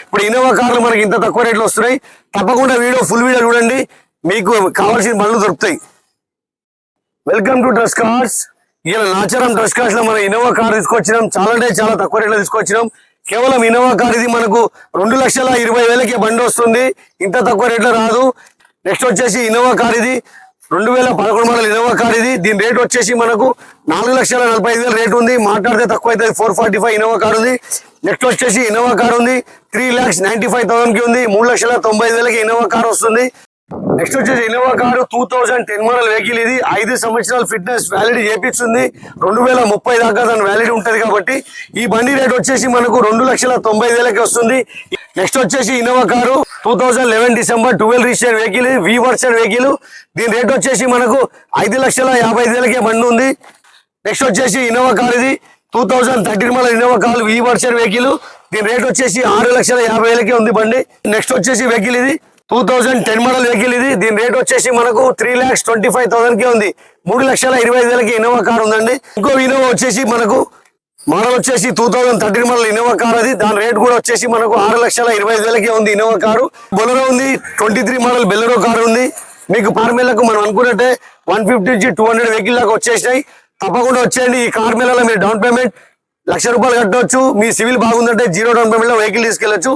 ఇప్పుడు ఇన్నోవా కార్లు మనకి ఇంత తక్కువ రేట్లో వస్తున్నాయి. తప్పకుండా ఫుల్ వీడియో చూడండి, మీకు కావాల్సిన బండ్లు దొరుకుతాయి. Welcome to dress cars. ఇలా నాచారం డ్రెస్ కార్స్ లో మనం ఇన్నోవా కార్ తీసుకొచ్చినాం. చాలా అంటే చాలా తక్కువ రేట్లో తీసుకొచ్చినాం. కేవలం ఇన్నోవా కార్ ఇది మనకు 2,20,000 బండి వస్తుంది. ఇంత తక్కువ రేట్లో రాదు. నెక్స్ట్ వచ్చేసి ఇన్నోవా కార్ ఇది 2011 మోడల్ ఇన్నోవా కార్ ఇది. దీని రేట్ వచ్చేసి మనకు 4,45,000 రేట్ ఉంది. మాట్లాడితే తక్కువ అవుతుంది. 445 ఇన్నోవా కార్ ఉంది. నెక్స్ట్ వచ్చేసి ఇన్నోవా కార్ ఉంది 3,95,000 ఉంది. 3,90,000 ఇన్నోవా కార్ వస్తుంది. నెక్స్ట్ వచ్చేసి ఇన్నోవా కారు 2010 మోడల్ వెహికల్ ఇది. 5 సంవత్సరాల ఫిట్నెస్ వ్యాలిడిటీ చేపిస్తుంది. 2030 దాకా దాని వ్యాలిడిటీ ఉంటుంది. కాబట్టి ఈ బండి రేట్ వచ్చేసి మనకు 2,90,000 వస్తుంది. నెక్స్ట్ వచ్చేసి Innova car 2011 December 12 register vehicle, వి వర్షన్ వెహికల్. దీని రేట్ వచ్చేసి మనకు 5,55,000 బండి ఉంది. నెక్స్ట్ వచ్చేసి ఇన్నోవా కార్ ఇది 2013 మోడల్ ఇన్నోవా కార్, వి వర్షన్ వెహికల్. దీని రేట్ వచ్చేసి 6,50,000 ఉంది బండి. నెక్స్ట్ వచ్చేసి వెహికల్ ఇది 2010 మోడల్ వెహికల్ ఇది. దీని రేట్ వచ్చేసి మనకు 3,25,000 ఉంది. 3,25,000 ఇన్నోవా కార్ ఉందండి. ఇంకో ఇన్నోవా వచ్చేసి మనకు మోడల్ వచ్చేసి 2013 మోడల్ ఇన్నోవా కార్ అది. దాని రేట్ కూడా వచ్చేసి మనకు 6,25,000 ఉంది ఇన్నోవా కారు. బొలెరో ఉంది 23 మోడల్ బెలెరో కారు ఉంది. మీకు కార్ మేళకు మనం అనుకున్నట్టే 150 నుంచి 200 వెహికల్ దాకా వచ్చేసినాయి. తప్పకుండా వచ్చేయండి. ఈ కార్ మేళలో మీరు డౌన్ పేమెంట్ ₹1,00,000 కట్టవచ్చు. మీ సివిల్ బాగుందంటే 0 డౌన్ పేమెంట్ లో వెహికల్ తీసుకెళ్లొచ్చు.